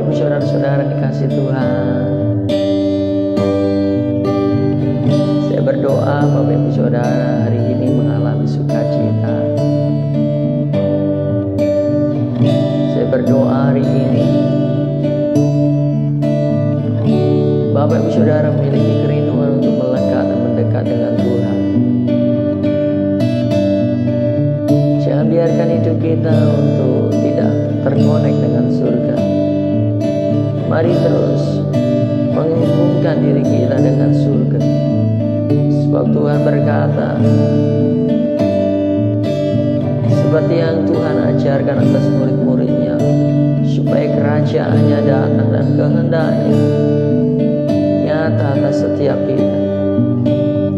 Ibu saudara-saudara dikasih Tuhan, saya berdoa Bapak Ibu saudara hari ini mengalami sukacita. Saya berdoa hari ini Bapak Ibu saudara memiliki kerinduan untuk melekat dan mendekat dengan Tuhan. Jangan biarkan hidup kita untuk tidak terkonek dengan surga. Mari terus menghubungkan diri kita dengan surga. Sebab Tuhan berkata, seperti yang Tuhan ajarkan atas murid-muridnya, supaya kerajaannya datang dan kehendaknya nyata atas setiap kita.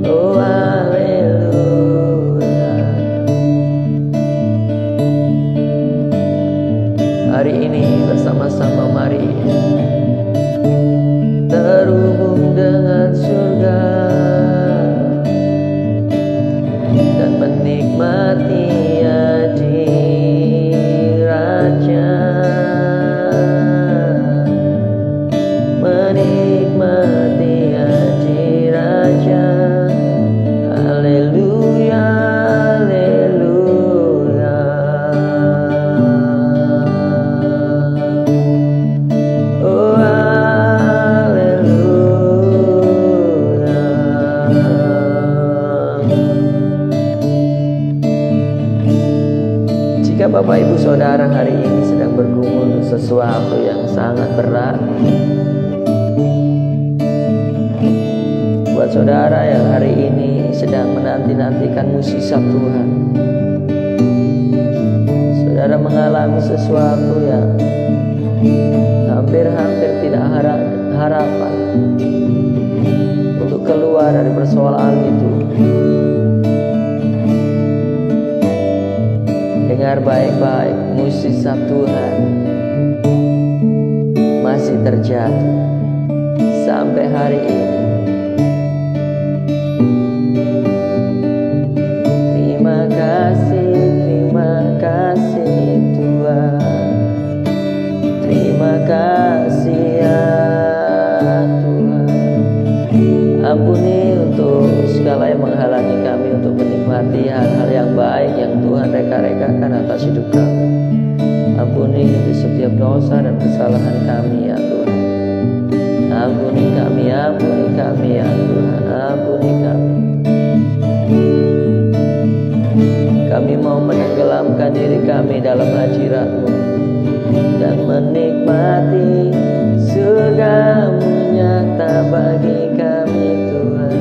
Oh haleluya. Hari ini bersama-sama mari terhubung dengan surga dan menikmati Raja, menikmati Raja. Haleluya, haleluya. Oh haleluya. Jika Bapak Ibu Saudara hari ini sedang bergumul sesuatu yang sangat berat, buat saudara yang hari ini sedang menanti-nantikan mukjizat Tuhan, saudara mengalami sesuatu yang hampir-hampir tidak harapan untuk keluar dari persoalan itu. Dengar baik-baik, mukjizat Tuhan masih terjadi sampai hari ini. Terima kasih Tuhan. Terima kasih ya Tuhan. Ampuni untuk segala yang menghalangi kami untuk menikmati hal-hal yang baik yang Tuhan reka-rekakan atas hidup kami. Ampuni untuk setiap dosa dan kesalahan kami ya Tuhan. Ampuni kami ya Tuhan. Ampuni kami. Kami mau menenggelamkan diri kami dalam hadirat-Mu dan menikmati surga-Mu nyata bagi kami Tuhan.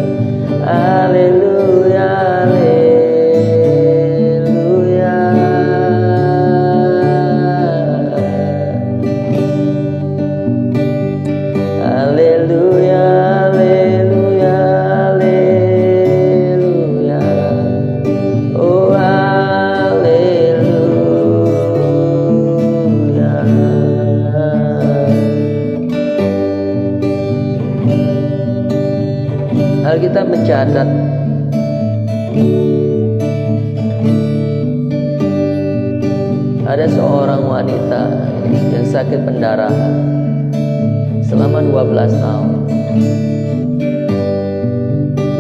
Haleluya, haleluya. Haleluya, haleluya, haleluya. Oh haleluya. Alkitab mencatat ada seorang wanita yang sakit pendarahan selama 12 tahun.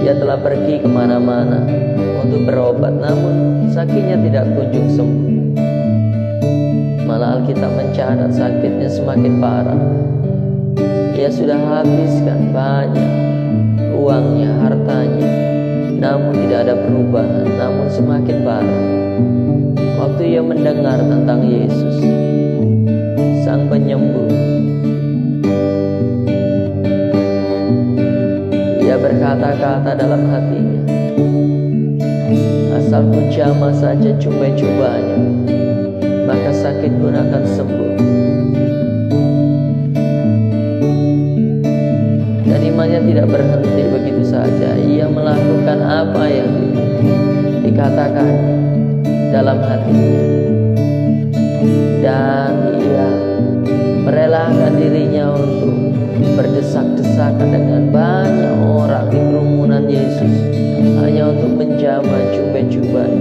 Dia telah pergi kemana-mana untuk berobat, namun sakitnya tidak kunjung sembuh. Malah Alkitab mencatat sakitnya semakin parah. Dia sudah habiskan banyak uangnya, hartanya, namun tidak ada perubahan, namun semakin parah. Waktu ia mendengar tentang Yesus, Sang Penyembuh, ia berkata-kata dalam hatinya, asal ku jamah saja cumbai-cumbanya, maka sakit pun akan sembuh. Dan imannya tidak berhenti begitu saja. Ia melakukan apa yang dikatakan dalam hatinya, dan ia merelakan dirinya untuk berdesak-desakan dengan banyak orang di kerumunan Yesus hanya untuk menjamah cumbai-cumbai.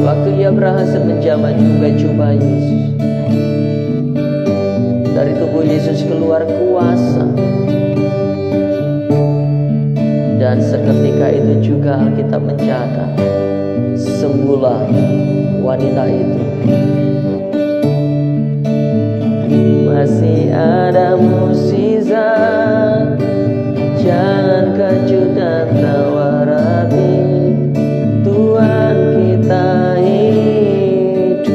Waktu ia berhasil menjamah cumbai-cumbai Yesus, dari tubuh Yesus keluar kuasa. Dan seketika itu juga Alkitab mencatat, sembuhlah wanita itu. Masih ada mukjizat, jangan kecut dan tawar hati. Tuhan kita hidup,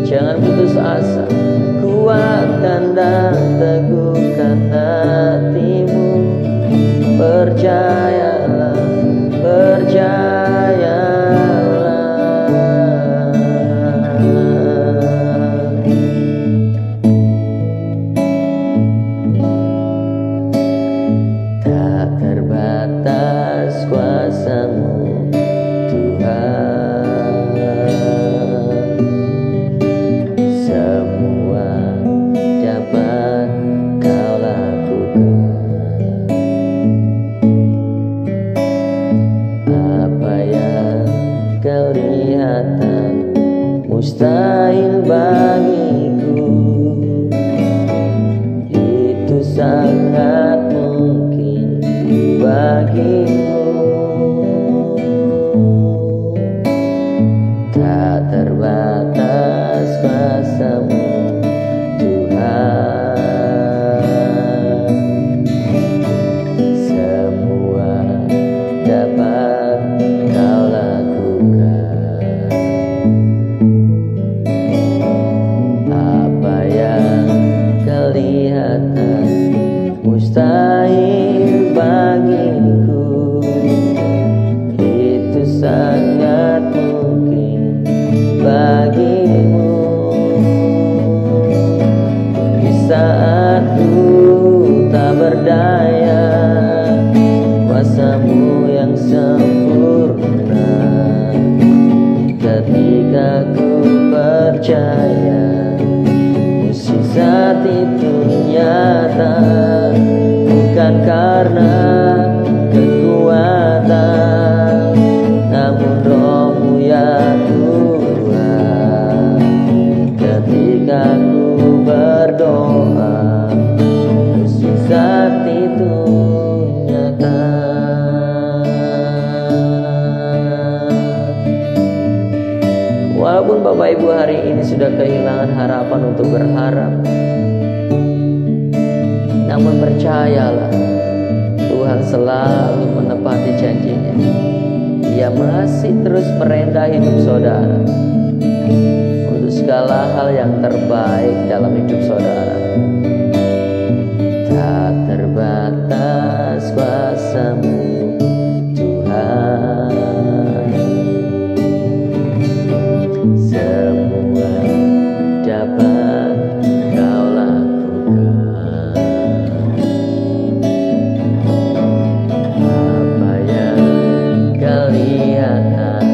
jangan putus asa, kuatkan dan teguhkan hatimu. Percayalah, percayalah. Tak terbatas kuasa-Mu Tuhan, semua dapat Kau lakukan. Apa yang kelihatan mustahil bagiku, itu sangat mungkin bagimu. Tak terbatas kuasa-Mu Tuhan, semua dapat Kau lakukan. Apa yang kelihatan mustahil bagiku, itu sangat mungkin bagimu. Di saat ku tak berdaya, kuasa-Mu yang sempurna. Ketika ku percaya, mukjizat itu nyata, bukan karena kekuatan, namun Roh-Mu ya Tuhan. Ketika ku berdoa, mukjizat itu nyata. Walaupun Bapak Ibu hari ini sudah kehilangan harapan untuk berharap, namun percayalah, Tuhan selalu menepati janjinya. Dia masih terus merendah hidup saudara untuk segala hal yang terbaik dalam hidup saudara. Tak terbatas kuasa-Mu Tuhan, semua dapat Kau lakukan. Apa yang kelihatan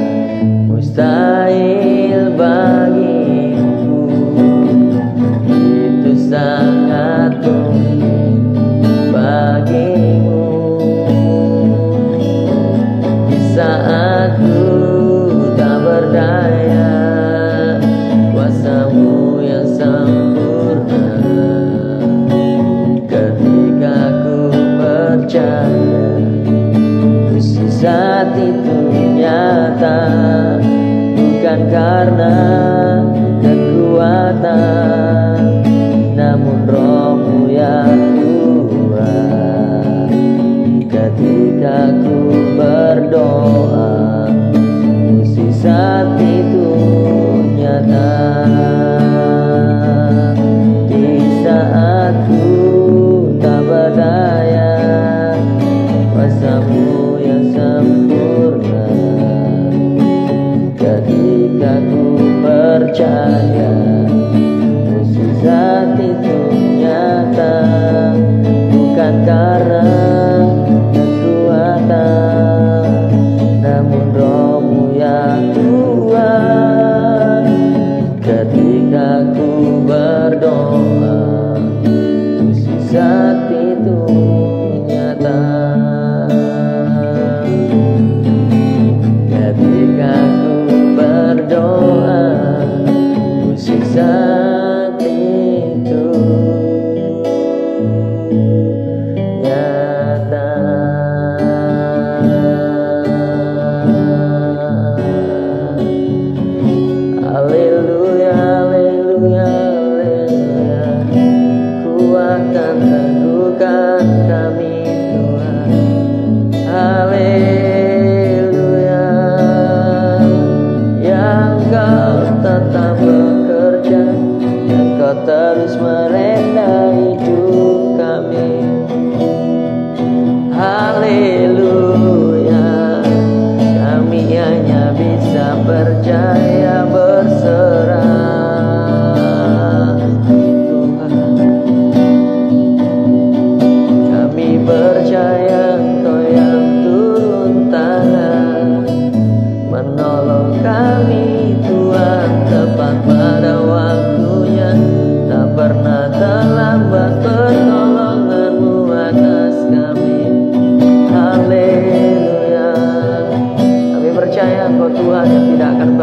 mustahil bagiku, itu sangat mungkin bagimu. Di saat ku tak berdaya, kuasa-Mu yang sempurna. Ketika ku percaya, mukjizat itu nyata, bukan karena kekuatan, namun Roh-Mu ya Tuhan. Ketika ku berdoa, mukjizat itu nyata. Di saat ku tak berdaya, kuasa-Mu yang sempurna. Ketika ku percaya, mukjizat itu nyata, bukan karena kekuatan,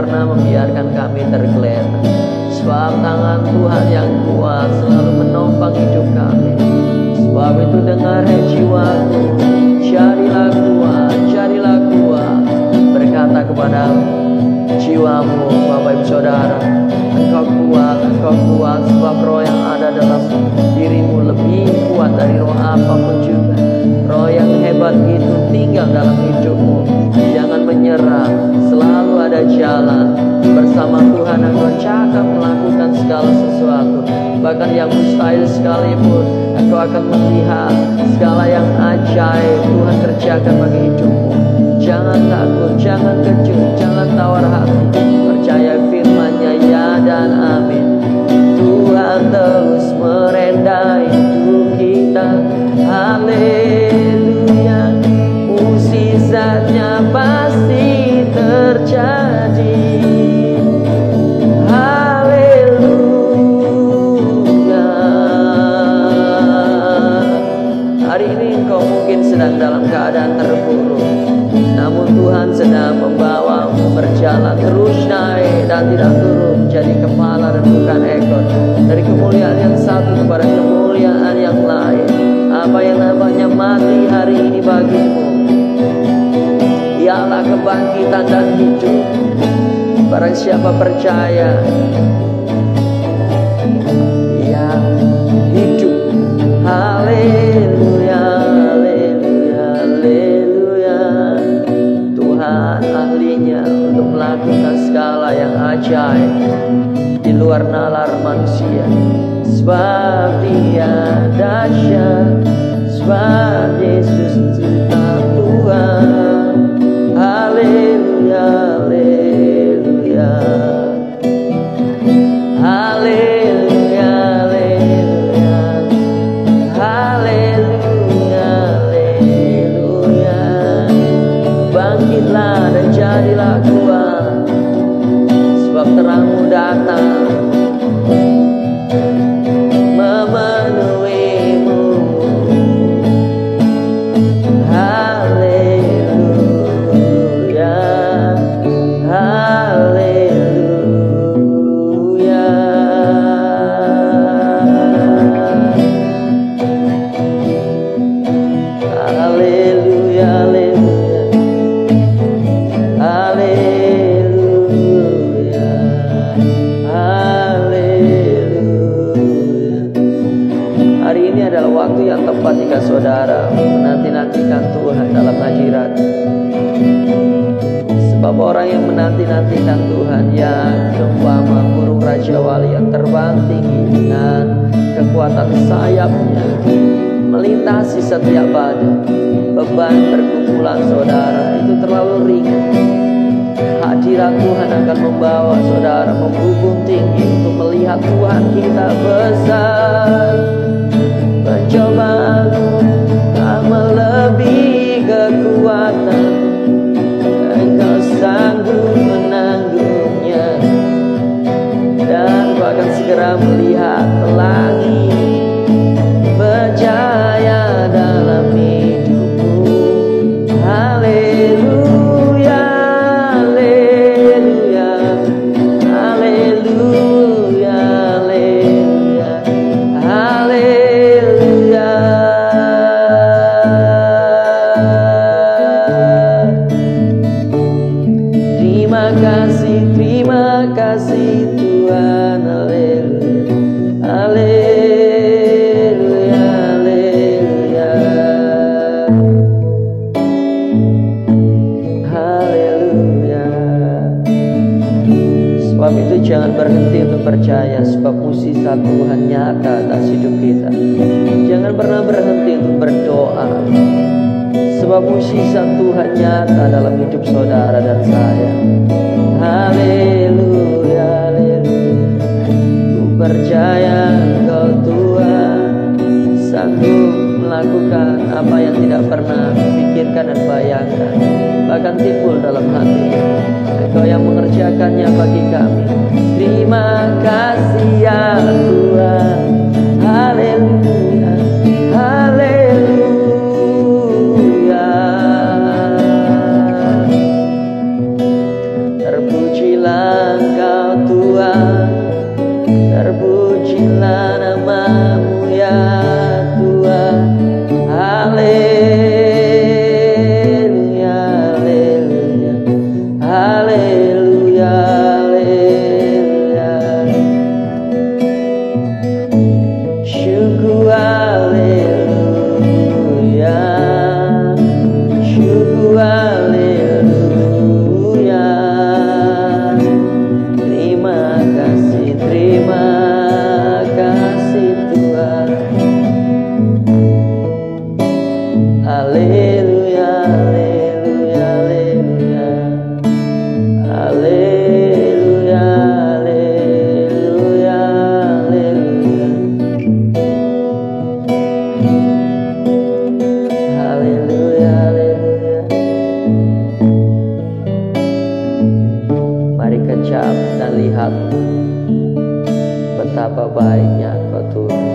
pernah membiarkan kami tergeletak. Sebab tangan Tuhan yang kuat selalu menopang hidup kami. Sebab itu dengar jiwaku, carilah kuat, berkata kepada jiwamu, Bapak Ibu Saudara, engkau kuat, sebab roh yang ada dalam dirimu lebih kuat dari roh apapun juga. Roh yang hebat itu tinggal dalam hidupmu. Jangan menyerah, selalu ada jalan. Bersama Tuhan engkau cakap melakukan segala sesuatu. Bahkan yang mustahil sekalipun, engkau akan melihat segala yang ajaib Tuhan kerjakan bagi hidupmu. Jangan takut, jangan kejut, jangan tawar hati. Percaya firman-Nya, ya dan amin. Tuhan terus merendah hidup kita. Haleluya. Mukjizatnya pasti terjadi. Haleluya. Hari ini engkau mungkin sedang dalam keadaan terpuruk, namun Tuhan sedang membawamu berjalan terus naik dan tidak turun, menjadi kepala dan bukan ekor. Dari kemuliaan yang satu kepada kemuliaan yang lain. Apa yang namanya mati hari ini bagimu ialah kebangkitan dan hidup. Barang siapa percaya, ia hidup. Haleluya, haleluya, haleluya. Tuhan ahlinya untuk melakukan segala yang ajaib di luar nalar manusia. Sebab Dia dahsyat, sebab Yesus tetap Tuhan. Haleluya, haleluya, haleluya, haleluya, haleluya, haleluya. Bangkitlah dan jadilah kuat, sebab terangmu datang memenuhimu. Haleluya, haleluya. Haleluya, haleluya, haleluya, haleluya. Hari ini adalah waktu yang tepat jika saudara menanti-nantikan Tuhan dalam hadirat. Sebab orang yang menanti-nantikan Tuhan yang seumpama burung raja wali yang terbang tinggi dengan kekuatan sayapnya melintasi setiap badan. Beban pergumulan saudara itu terlalu ringan. Hadirat Tuhan akan membawa saudara membumbung tinggi untuk melihat Tuhan kita besar. Percobaanmu tak melebihi kekuatan, engkau sanggup menanggungnya, dan kau akan segera melihat pelangi berjaya dalam hidupmu. Haleluya, haleluya, haleluya, haleluya, haleluya. Terima kasih Tuhan. Haleluya, haleluya, haleluya, haleluya. Sebab itu jangan berhenti untuk percaya, sebab mukjizat Tuhan nyata atas hidup kita. Jangan pernah berhenti untuk berdoa, sebab mukjizat Tuhan nyata dalam hidup saudara dan saya. Haleluya, haleluya. Ku percaya Engkau Tuhan sanggup melakukan apa yang tidak pernah kupikirkan dan bayangkan, bahkan timbul dalam hati. Engkau yang mengerjakannya bagi kami. Terima kasih ya Tuhan. Haleluya, haleluya. Terpujilah melihat betapa baiknya Engkau Tuhan.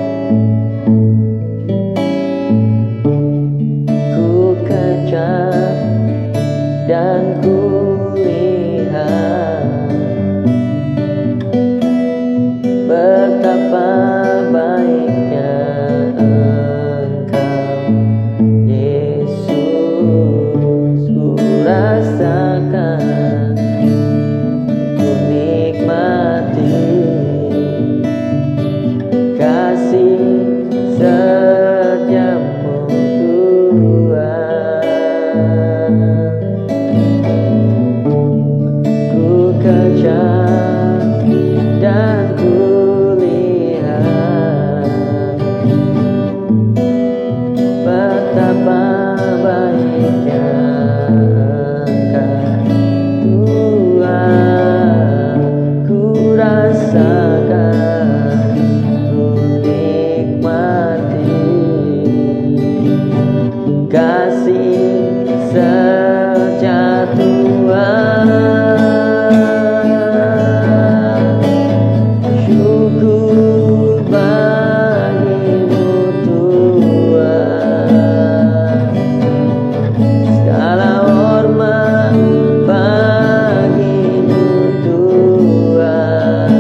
Ku kejar dan ku lihat betapa baiknya Engkau Yesus. Ku rasakan, ku nikmati kasih setiamu Tuhan. Ku kejar dan ku lihat betapa baiknya Engkau Tuhan. Ku rasakan, ku nikmati kasih setia Tuhan. Syukur bagimu Tuhan, segala hormat bagimu Tuhan.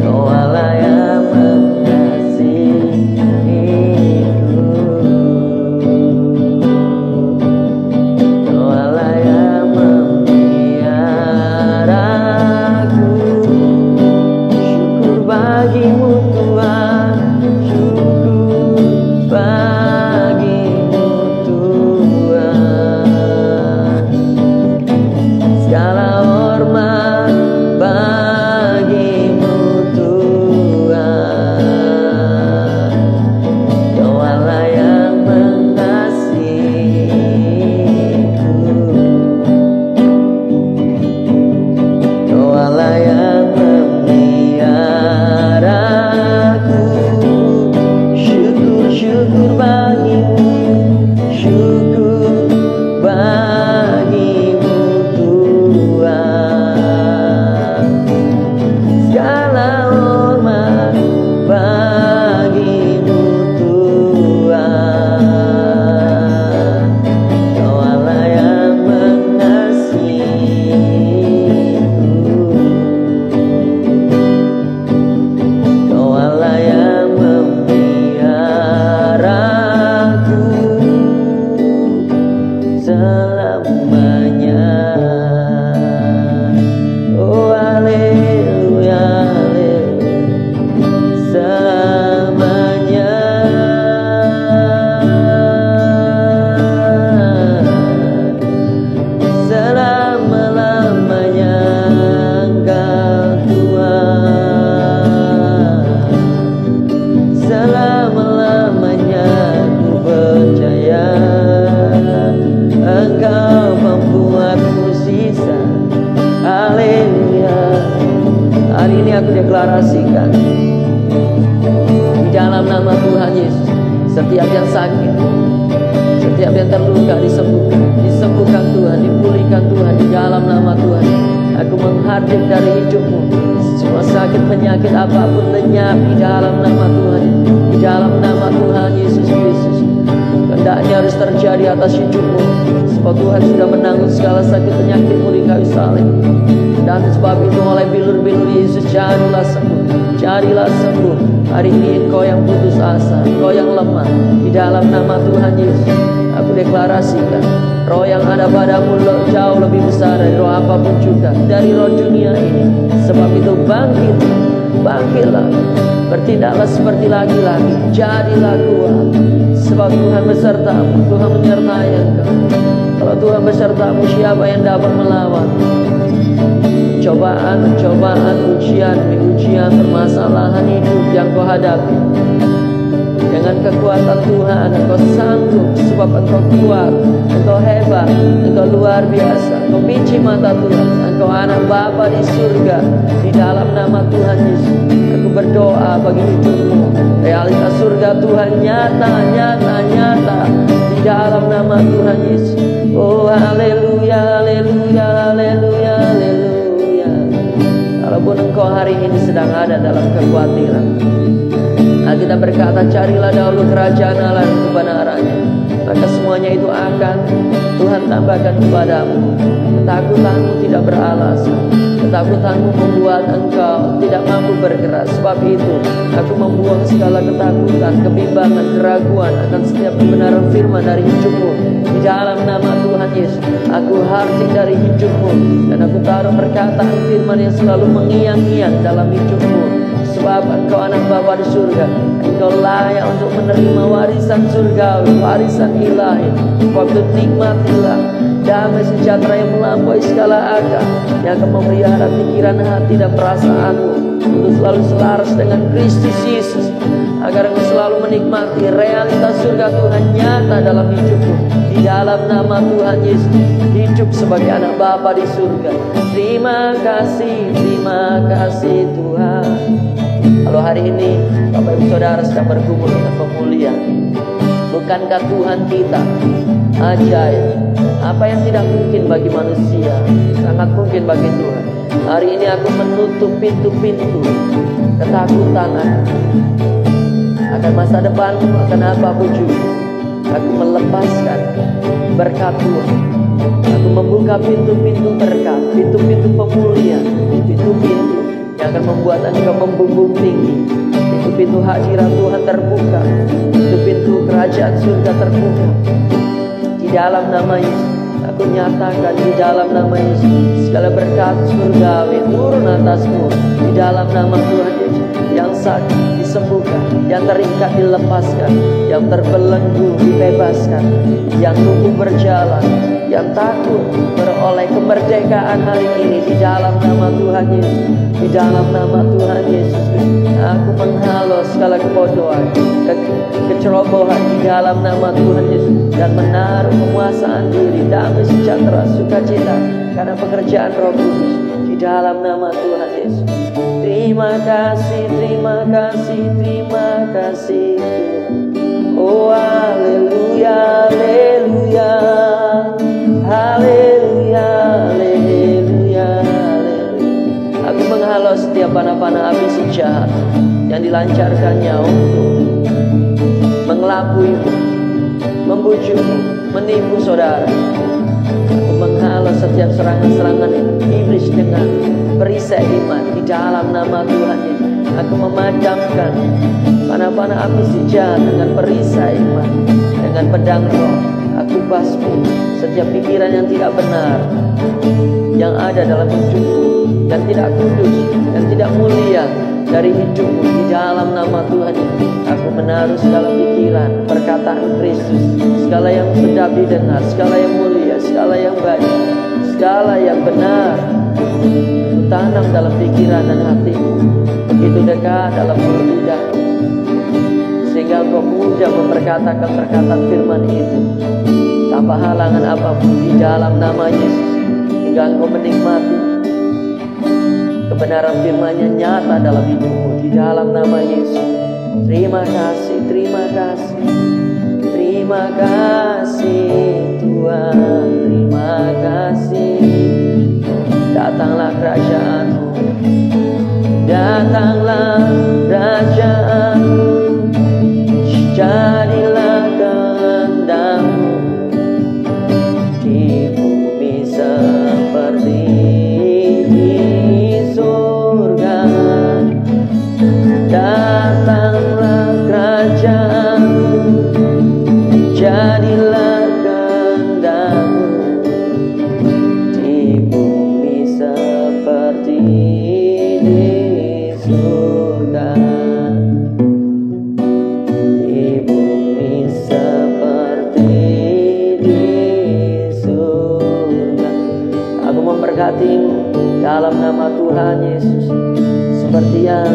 Kau Allah yang mengasihiku, Kau Allah yang memeliharaku. Syukur bagimu Tuhan, syukur bagimu Tuhan. Segala hormat bagimu Tuhan. Kau Allah yang mengasihiku, Kau Allah yang memeliharaku. Syukur, syukur bagimu, syukur bagimu Tuhan. Segala hormat bagimu Tuhan. Kau Allah yang mengasihiku, Kau Allah yang memeliharaku selamanya. Oh haleluya, haleluya, selamanya. Selama-lamanya Engkau Tuhan, selama-lamanya ku percaya Engkau membuatku sisa. Haleluya. Hari ini aku deklarasikan di dalam nama Tuhan Yesus, setiap yang sakit, setiap yang terluka disembuhkan, disembuhkan Tuhan, dipulihkan Tuhan di dalam nama Tuhan. Aku menghardik dari hidupmu semua sakit penyakit apapun lenyap di dalam nama Tuhan, di dalam nama Tuhan Yesus Kristus. Hendaknya harus terjadi atas hidupmu, sebab Tuhan sudah menanggung segala sakit penyakitmu di kayu salib. Dan sebab itu oleh bilur-bilur Yesus carilah sembuh, carilah sembuh. Hari ini engkau yang putus asa, engkau yang lemah, di dalam nama Tuhan Yesus aku deklarasikan, roh yang ada padamu jauh lebih besar dari roh apapun juga, dari roh dunia ini. Sebab itu bangkit, bangkitlah, bertindaklah seperti laki-laki, jadilah kuat. Sebab Tuhan besertamu, Tuhan menyertai engkau. Kalau Tuhan besertamu, siapa yang dapat melawan? Cobaan, ujian, permasalahan hidup yang kau hadapi, dengan kekuatan Tuhan engkau sanggup, sebab engkau kuat, engkau hebat, engkau luar biasa. Engkau biji mata Tuhan, engkau anak Bapa di surga. Di dalam nama Tuhan Yesus aku berdoa bagi hidupmu, realitas surga Tuhan nyata di dalam nama Tuhan Yesus. Oh haleluya, haleluya, haleluya, haleluya. kekhawatiran. Alkitab berkata, carilah dahulu kerajaan Allah dan kebenarannya, maka semuanya itu akan Tuhan tambahkan kepadamu. Ketakutanmu tidak beralasan. Ketakutanmu membuat engkau tidak mampu bergerak. Sebab itu aku membuang segala ketakutan, kebimbangan, keraguan akan setiap kebenaran firman dari hidupmu. Di dalam nama Tuhan Yesus, aku hardik dari hidupmu, dan aku taruh perkataan firman yang selalu mengiang-iang dalam hidupmu. Sebab engkau anak Bapa di surga, engkau layak untuk menerima warisan surgawi, warisan ilahi. Sebab itu nikmatilah damai sejahtera yang melampaui segala akal, yang akan memelihara pikiran, hati, dan perasaanmu untuk selalu selaras dengan Kristus Yesus, agar engkau selalu menikmati realitas surga Tuhan nyata dalam hidupmu. Di dalam nama Tuhan Yesus, hidup sebagai anak Bapa di surga. Terima kasih Tuhan. Kalau hari ini Bapak Ibu Saudara sedang bergumul dengan pemulihan, bukankah Tuhan kita ajaib? Apa yang tidak mungkin bagi manusia sangat mungkin bagi Tuhan. Hari ini aku menutup pintu-pintu ketakutan akan masa depanmu, akan apapun juga. Aku melepaskan berkat Tuhan. Aku membuka pintu-pintu berkat, pintu-pintu pemulihan, pintu-pintu yang akan membuat engkau membumbung tinggi. Pintu-pintu hadirat Tuhan terbuka, pintu-pintu kerajaan surga terbuka. Di dalam nama Yesus, aku nyatakan di dalam nama Yesus, segala berkat surgawi turun atasmu. Di dalam nama Tuhan Yesus, yang sakit disembuhkan, yang terikat dilepaskan, yang terbelenggu dibebaskan, yang lumpuh berjalan, yang takut beroleh kemerdekaan hari ini. Di dalam nama Tuhan Yesus, di dalam nama Tuhan Yesus, aku menghalau segala kebodohan, kecerobohan di dalam nama Tuhan Yesus, dan menaruh penguasaan diri, damai sejahtera, sukacita karena pekerjaan Roh Kudus di dalam nama Tuhan Yesus. Terima kasih, terima kasih, terima kasih. Oh haleluya, haleluya, haleluya, haleluya, haleluya. Aku menghalau setiap panah-panah api si jahat yang dilancarkannya untuk mengelabuimu, membujukmu, menipu saudara. Aku menghalau setiap serangan-serangan iblis dengan perisai iman di dalam nama Tuhan Yesus. Aku memadamkan panah-panah api si jahat dengan perisai iman, dengan pedang Roh. Aku basmi setiap pikiran yang tidak benar yang ada dalam hidupmu, yang tidak kudus, yang tidak mulia dari hidupmu. Di dalam nama Tuhan Yesus, aku menaruh segala pikiran, perkataan Kristus, segala yang sedap didengar, segala yang mulia, segala yang baik, segala yang benar, tanam dalam pikiran dan hatimu, begitu dekat dalam mulut lidahmu, sehingga engkau mudah memperkatakan perkataan firman itu tanpa halangan apapun di dalam nama Yesus, hingga engkau menikmati kebenaran firman-Nya nyata dalam hidupmu di dalam nama Yesus. Terima kasih, terima kasih, terima kasih Tuhan, terima kasih. Datanglah kerajaan-Mu, datanglah kerajaan-Mu, jadilah kehendak-Mu di bumi seperti di surga. Datanglah kerajaan-Mu, jadilah kehendak-Mu di bumi seperti di surga. Di bumi seperti di surga. Aku memberkatimu dalam nama Tuhan Yesus, seperti yang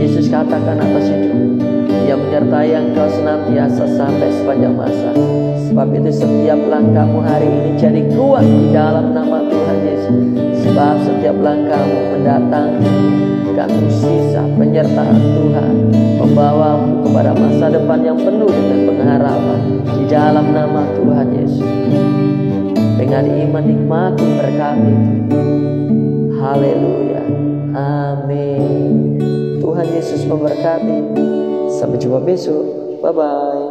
Yesus katakan atas hidupmu, Dia menyertai engkau senantiasa sampai sepanjang masa. Sebab itu setiap langkahmu hari ini jadi kuat di dalam nama Tuhan Yesus. Sebab setiap langkahmu mendatangkan sisa penyertaan Tuhan, membawamu kepada masa depan yang penuh dengan pengharapan di dalam nama Tuhan Yesus. Dengan iman nikmati berkat itu. Haleluya. Amin. Tuhan Yesus memberkati. Sampai jumpa besok. Bye-bye.